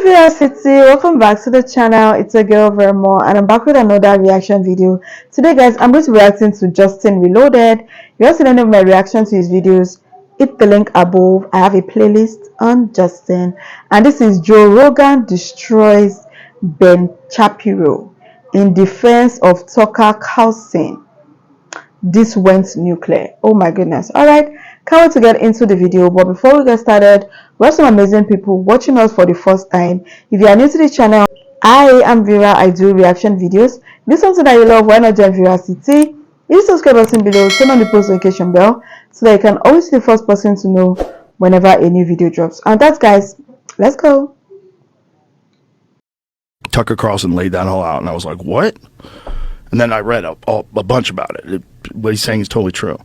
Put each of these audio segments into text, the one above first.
City, welcome back to the channel. It's a girl Vermore and I'm back with another reaction video. Today guys, I'm going to be reacting to Justin Reloaded. If you want to see any of my reactions to his videos, hit the link above. I have a playlist on Justin, and this is Joe Rogan destroys Ben Shapiro in defense of Tucker Carlson. This went nuclear. Oh my goodness. All right, can't wait to get into the video, but before we get started, we have some amazing people watching us for the first time. If you are new to the channel, I am Vera. I do reaction videos. If this is something that you love, why not join Vera City? Hit the subscribe button below, turn on the post notification bell so that you can always be the first person to know whenever a new video drops. And that's guys, let's go. Tucker Carlson laid that all out, and I was like, what? And then I read a bunch about it. What he's saying is totally true.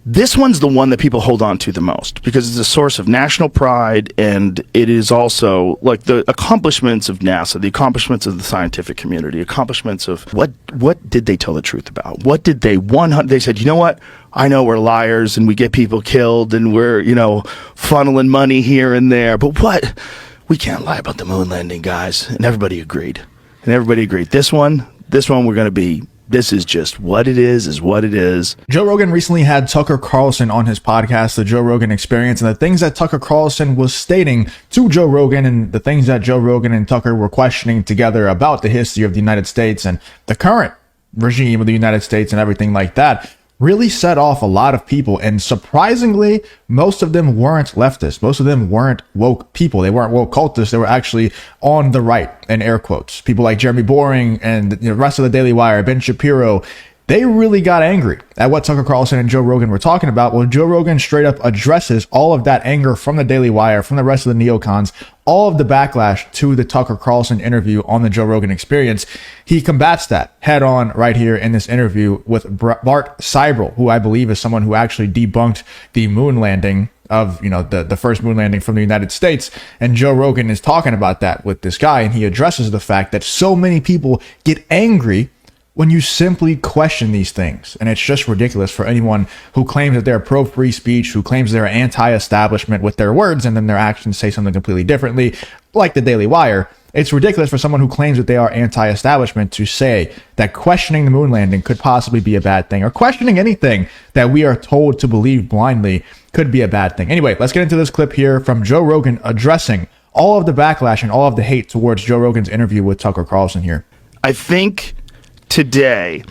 This one's the one that people hold on to the most because it's a source of national pride, and it is also like the accomplishments of NASA, the accomplishments of the scientific community, accomplishments of what did they tell the truth about? What did they they said, you know what? I know we're liars and we get people killed and we're, funneling money here and there, but what? We can't lie about the moon landing, guys. And everybody agreed. This one we're going to be, this is just what it is what it is. Joe Rogan recently had Tucker Carlson on his podcast, The Joe Rogan Experience, and the things that Tucker Carlson was stating to Joe Rogan and the things that Joe Rogan and Tucker were questioning together about the history of the United States and the current regime of the United States and everything like that really set off a lot of people. And surprisingly, most of them weren't leftists. Most of them weren't woke people. They weren't woke cultists. They were actually on the right, in air quotes. People like Jeremy Boring and the rest of the Daily Wire, Ben Shapiro, they really got angry at what Tucker Carlson and Joe Rogan were talking about. Well, Joe Rogan straight up addresses all of that anger from the Daily Wire, from the rest of the neocons, all of the backlash to the Tucker Carlson interview on the Joe Rogan Experience. He combats that head on right here in this interview with Bart Seibel, who I believe is someone who actually debunked the moon landing of, the first moon landing from the United States. And Joe Rogan is talking about that with this guy, and he addresses the fact that so many people get angry when you simply question these things. And it's just ridiculous for anyone who claims that they're pro-free speech, who claims they're anti-establishment with their words, and then their actions say something completely differently, like the Daily Wire. It's ridiculous for someone who claims that they are anti-establishment to say that questioning the moon landing could possibly be a bad thing, or questioning anything that we are told to believe blindly could be a bad thing. Anyway, let's get into this clip here from Joe Rogan addressing all of the backlash and all of the hate towards Joe Rogan's interview with Tucker Carlson here. I think today,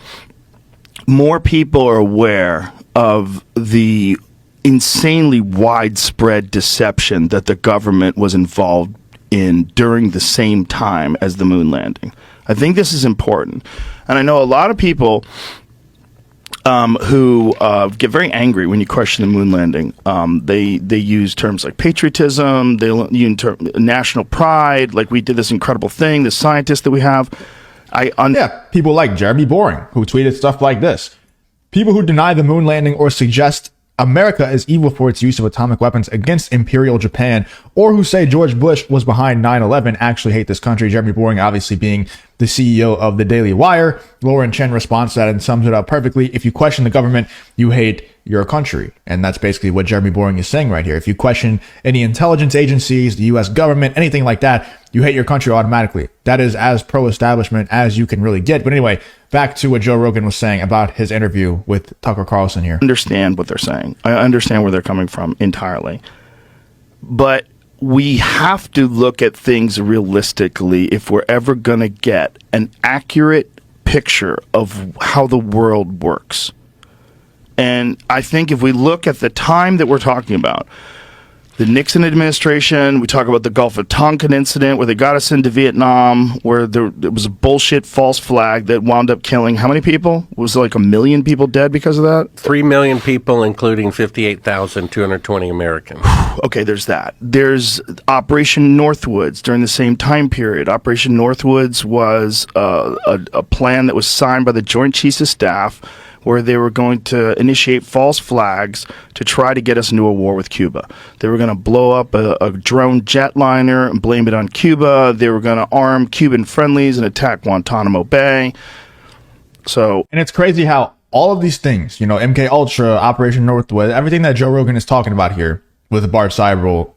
more people are aware of the insanely widespread deception that the government was involved in during the same time as the moon landing. I think this is important. And I know a lot of people who get very angry when you question the moon landing. They use terms like patriotism, they use national pride, like we did this incredible thing, the scientists that we have. People like Jeremy Boring, who tweeted stuff like this. People who deny the moon landing or suggest America is evil for its use of atomic weapons against Imperial Japan, or who say George Bush was behind 9/11, actually hate this country. Jeremy Boring obviously being the CEO of the Daily Wire. Lauren Chen responds to that and sums it up perfectly. If you question the government, you hate your country. And that's basically what Jeremy Boring is saying right here. If you question any intelligence agencies, the US government, anything like that, you hate your country automatically. That is as pro-establishment as you can really get. But anyway, back to what Joe Rogan was saying about his interview with Tucker Carlson here. I understand what they're saying. I understand where they're coming from entirely. But we have to look at things realistically if we're ever going to get an accurate picture of how the world works. And I think if we look at the time that we're talking about, the Nixon administration, we talk about the Gulf of Tonkin incident where they got us into Vietnam, where there was a bullshit false flag that wound up killing how many people? Was like 1 million people dead because of that? 3 million people, including 58,220 Americans. Okay, there's that. There's Operation Northwoods during the same time period. Operation Northwoods was a plan that was signed by the Joint Chiefs of Staff where they were going to initiate false flags to try to get us into a war with Cuba. They were going to blow up a drone jetliner and blame it on Cuba. They were going to arm Cuban friendlies and attack Guantanamo Bay. And it's crazy how all of these things, MK Ultra, Operation Northwoods, everything that Joe Rogan is talking about here with Bart Seibel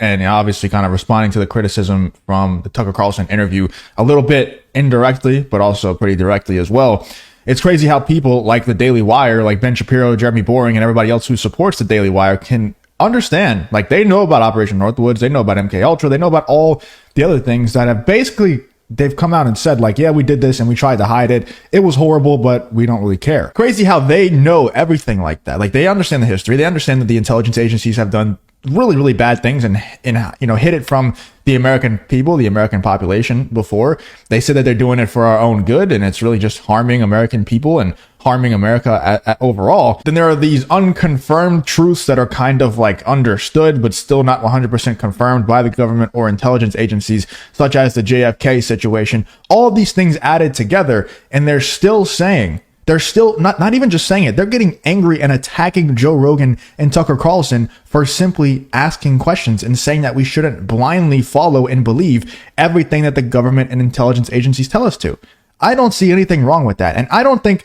and obviously kind of responding to the criticism from the Tucker Carlson interview a little bit indirectly, but also pretty directly as well. It's crazy how people like the Daily Wire, like Ben Shapiro, Jeremy Boring, and everybody else who supports the Daily Wire can understand. Like, they know about Operation Northwoods, they know about MK Ultra, they know about all the other things that have basically, they've come out and said, like, yeah, we did this and we tried to hide it. It was horrible, but we don't really care. Crazy how they know everything like that. Like, they understand the history. They understand that the intelligence agencies have done really, really bad things and hid it from the American people, the American population before. They said that they're doing it for our own good, and it's really just harming American people and harming America overall. Then there are these unconfirmed truths that are kind of like understood, but still not 100% confirmed by the government or intelligence agencies, such as the JFK situation. All of these things added together, and they're still saying, they're still not even just saying it, they're getting angry and attacking Joe Rogan and Tucker Carlson for simply asking questions and saying that we shouldn't blindly follow and believe everything that the government and intelligence agencies tell us to. I don't see anything wrong with that. And I don't think,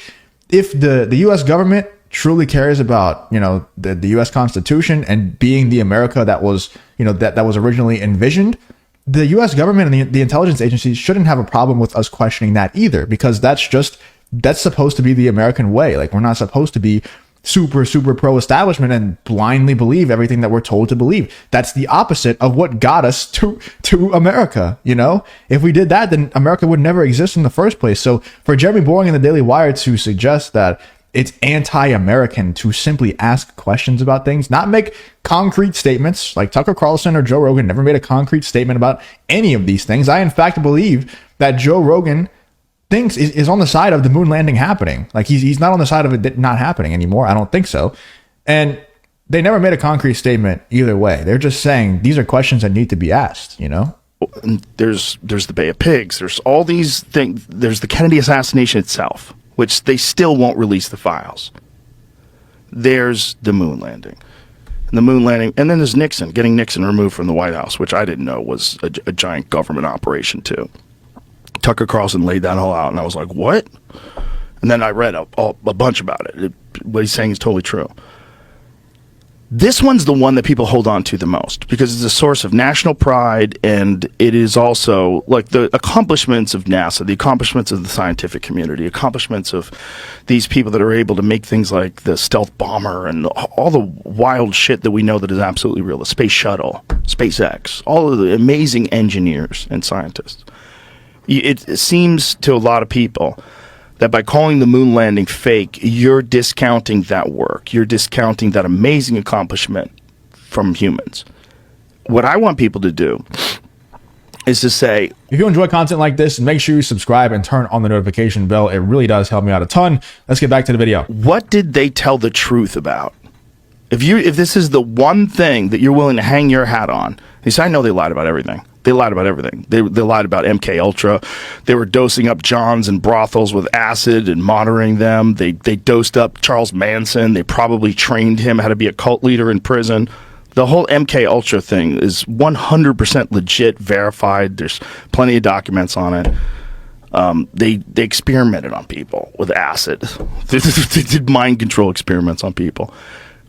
if the U.S. government truly cares about, the U.S. Constitution and being the America that was, that was originally envisioned, the U.S. government and the intelligence agencies shouldn't have a problem with us questioning that either, because that's supposed to be the American way. Like, we're not supposed to be super, super pro-establishment and blindly believe everything that we're told to believe. That's the opposite of what got us to America. If we did that, then America would never exist in the first place. So for Jeremy Boring and the Daily Wire to suggest that it's anti-American to simply ask questions about things, not make concrete statements, like Tucker Carlson or Joe Rogan never made a concrete statement about any of these things. I, in fact, believe that Joe Rogan is on the side of the moon landing happening. Like, he's not on the side of it not happening anymore. I don't think so. And they never made a concrete statement either way. They're just saying these are questions that need to be asked, There's the Bay of Pigs. There's all these things. There's the Kennedy assassination itself, which they still won't release the files. There's the moon landing. And the moon landing. And then there's Nixon, getting Nixon removed from the White House, which I didn't know was a giant government operation too. Tucker Carlson laid that all out, and I was like, what? And then I read a bunch about it. What he's saying is totally true. This one's the one that people hold on to the most because it's a source of national pride, and it is also like the accomplishments of NASA, the accomplishments of the scientific community, accomplishments of these people that are able to make things like the stealth bomber and all the wild shit that we know that is absolutely real, the space shuttle, SpaceX, all of the amazing engineers and scientists. It seems to a lot of people that by calling the moon landing fake, you're discounting that work. You're discounting that amazing accomplishment from humans. What I want people to do is to say, if you enjoy content like this, make sure you subscribe and turn on the notification bell. It really does help me out a ton. Let's get back to the video. What did they tell the truth about? If this is the one thing that you're willing to hang your hat on, you say, I know they lied about everything. They lied about everything. They lied about MK Ultra. They were dosing up Johns and brothels with acid and monitoring them. They dosed up Charles Manson. They probably trained him how to be a cult leader in prison. The whole MK Ultra thing is 100% legit, verified. There's plenty of documents on it. They experimented on people with acid. They did mind control experiments on people.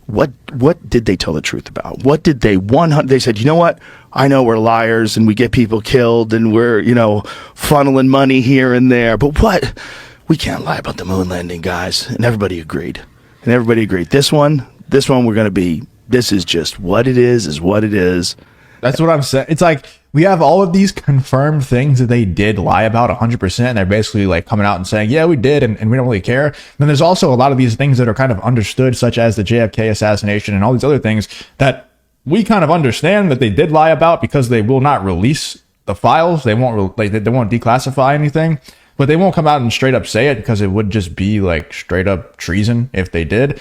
What did they tell the truth about? What did they they said, you know what? I know we're liars and we get people killed and we're, funneling money here and there. But what? We can't lie about the moon landing, guys. And everybody agreed. This one we're going to be, this is just what it is what it is. That's what I'm saying. It's like we have all of these confirmed things that they did lie about 100%. And they're basically like coming out and saying, yeah, we did. And we don't really care. And then there's also a lot of these things that are kind of understood, such as the JFK assassination and all these other things that we kind of understand that they did lie about because they will not release the files. They won't declassify anything, but they won't come out and straight up say it because it would just be like straight up treason if they did.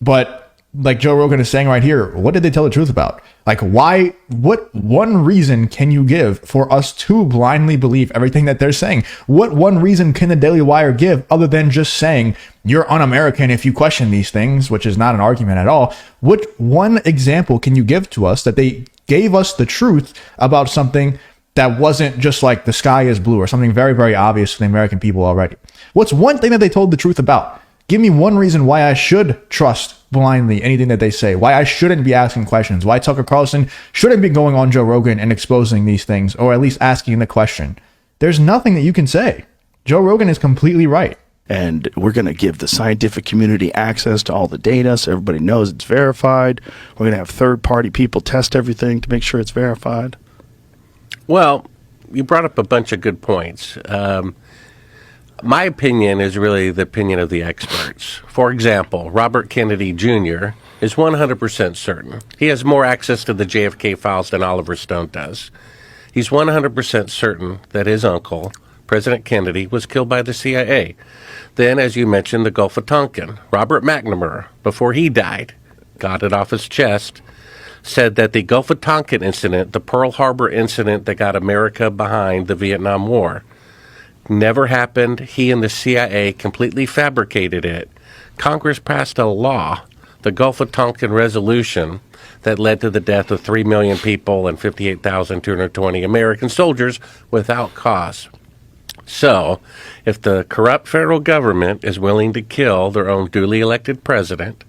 But like Joe Rogan is saying right here, what did they tell the truth about? Like, why? What one reason can you give for us to blindly believe everything that they're saying? What one reason can the Daily Wire give other than just saying you're un-American if you question these things, which is not an argument at all? What one example can you give to us that they gave us the truth about something that wasn't just like the sky is blue or something very, very obvious to the American people already? What's one thing that they told the truth about? Give me one reason why I should trust blindly anything that they say, why I shouldn't be asking questions, why Tucker Carlson shouldn't be going on Joe Rogan and exposing these things, or at least asking the question. There's nothing that you can say. Joe Rogan is completely right. And we're going to give the scientific community access to all the data so everybody knows it's verified. We're going to have third-party people test everything to make sure it's verified. Well, you brought up a bunch of good points. My opinion is really the opinion of the experts. For example, Robert Kennedy Jr. is 100% certain. He has more access to the JFK files than Oliver Stone does. He's 100% certain that his uncle, President Kennedy, was killed by the CIA. Then, as you mentioned, the Gulf of Tonkin. Robert McNamara, before he died, got it off his chest, said that the Gulf of Tonkin incident, the Pearl Harbor incident that got America behind the Vietnam War, never happened. He and the CIA completely fabricated it. Congress passed a law, the Gulf of Tonkin Resolution, that led to the death of 3 million people and 58,220 American soldiers without cause. So, if the corrupt federal government is willing to kill their own duly elected president,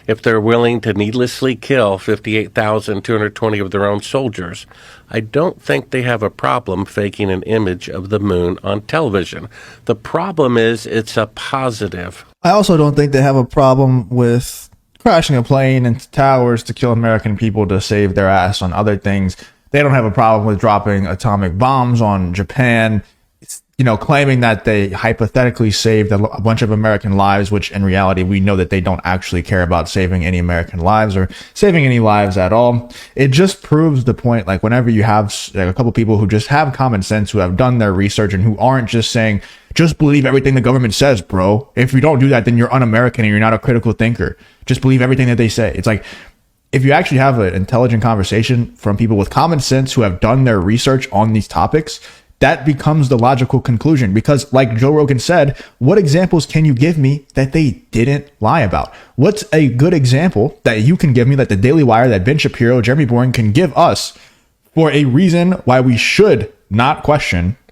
if they're willing to needlessly kill 58,220 of their own soldiers, I don't think they have a problem faking an image of the moon on television. The problem is it's a positive. I also don't think they have a problem with crashing a plane into towers to kill American people to save their ass on other things. They don't have a problem with dropping atomic bombs on Japan. Claiming that they hypothetically saved a bunch of American lives, which in reality, we know that they don't actually care about saving any American lives or saving any lives at all. It just proves the point, like whenever you have a couple people who just have common sense, who have done their research and who aren't just saying, just believe everything the government says, bro. If you don't do that, then you're un-American and you're not a critical thinker. Just believe everything that they say. It's like, if you actually have an intelligent conversation from people with common sense who have done their research on these topics, that becomes the logical conclusion. Because like Joe Rogan said, what examples can you give me that they didn't lie about? What's a good example that you can give me, that the Daily Wire, that Ben Shapiro, Jeremy Boring can give us for a reason why we should not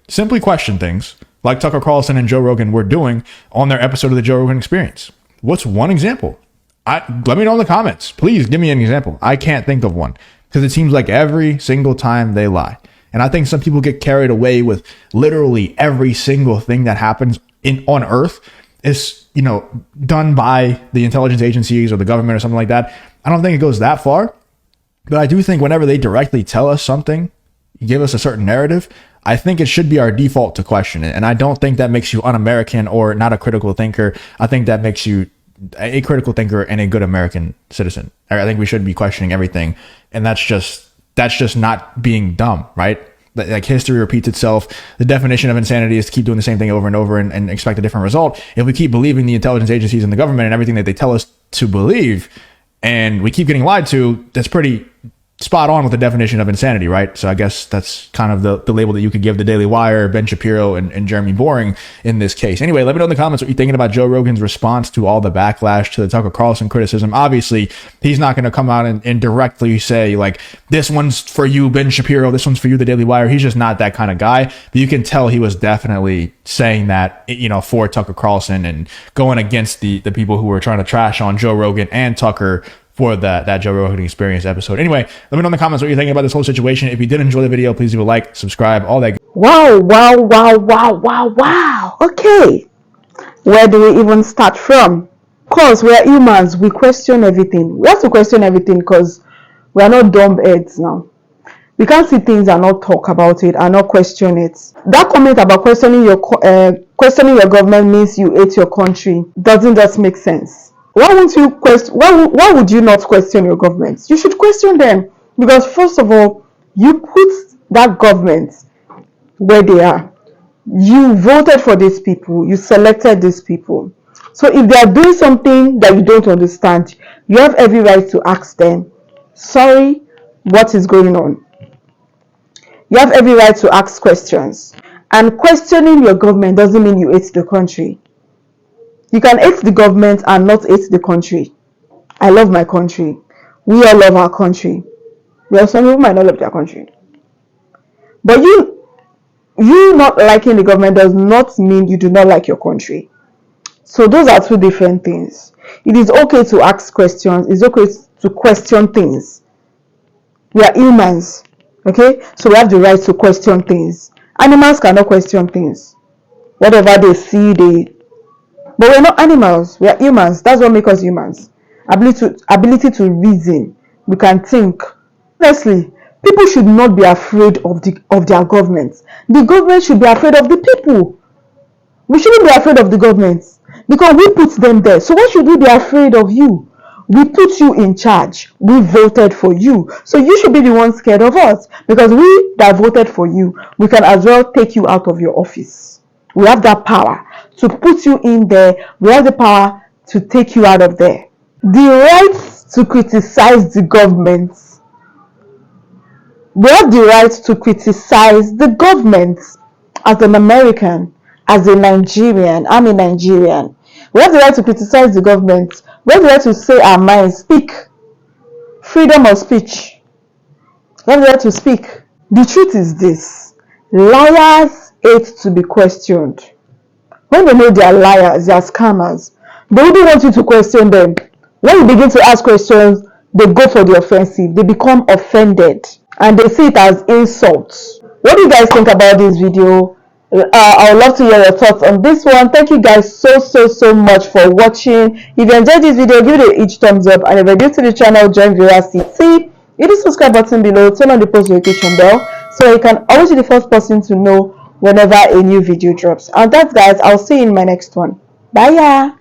simply question things like Tucker Carlson and Joe Rogan were doing on their episode of the Joe Rogan Experience? What's one example? Let me know in the comments. Please give me an example. I can't think of one, because it seems like every single time they lie. And I think some people get carried away with literally every single thing that happens on Earth is, done by the intelligence agencies or the government or something like that. I don't think it goes that far. But I do think whenever they directly tell us something, give us a certain narrative, I think it should be our default to question it. And I don't think that makes you un-American or not a critical thinker. I think that makes you a critical thinker and a good American citizen. I think we should be questioning everything. And that's just not being dumb, right? Like history repeats itself. The definition of insanity is to keep doing the same thing over and over and expect a different result. If we keep believing the intelligence agencies and the government and everything that they tell us to believe, and we keep getting lied to, that's pretty spot on with the definition of insanity, right? So I guess that's kind of the label that you could give the Daily Wire, Ben Shapiro, and Jeremy Boring in this case. Anyway, let me know in the comments what you're thinking about Joe Rogan's response to all the backlash to the Tucker Carlson criticism. Obviously, he's not going to come out and directly say, like, this one's for you, Ben Shapiro, this one's for you, the Daily Wire. He's just not that kind of guy. But you can tell he was definitely saying that, for Tucker Carlson and going against the people who were trying to trash on Joe Rogan and Tucker for that Joe Rogan Experience episode. Anyway, let me know in the comments what you're thinking about this whole situation. If you did enjoy the video, please leave a like, subscribe, all that. Wow. Okay. Where do we even start from? Of course, we're humans. We question everything. We have to question everything because we are not dumb heads now. We can't see things and not talk about it and not question it. That comment about questioning your government means you hate your country doesn't just make sense. Why won't you question? Why would you not question your government? You should question them, because first of all, you put that government where they are. You voted for these people. You selected these people. So if they are doing something that you don't understand, you have every right to ask them, sorry, what is going on? You have every right to ask questions. And questioning your government doesn't mean you hate the country. You can hate the government and not hate the country. I love my country. We all love our country. Well, some people might not love their country. But you not liking the government does not mean you do not like your country. So those are two different things. It is okay to ask questions. It's okay to question things. We are humans, okay? So we have the right to question things. Animals cannot question things. Whatever they see, but we're not animals. We are humans. That's what makes us humans. Ability to reason. We can think. Honestly, people should not be afraid of their government. The government should be afraid of the people. We shouldn't be afraid of the government because we put them there. So why should we be afraid of you? We put you in charge. We voted for you. So you should be the one scared of us because we that voted for you, we can as well take you out of your office. We have that power to put you in there. We have the power to take you out of there. The right to criticize the government. We have the right to criticize the government as an American, as a Nigerian. I'm a Nigerian. We have the right to criticize the government. We have the right to say our minds, speak. Freedom of speech. We have the right to speak. The truth is this: liars hate to be questioned. When they know they are liars, they are scammers, they wouldn't want you to question them. When you begin to ask questions, they go for the offensive. They become offended and they see it as insults. What do you guys think about this video? I would love to hear your thoughts on this one. Thank you guys so much for watching. If you enjoyed this video, give it a huge thumbs up, and if you're new to the channel, join VRCT. Hit the subscribe button below, turn on the post notification bell so you can always be the first person to know whenever a new video drops. And that's guys, I'll see you in my next one. Bye.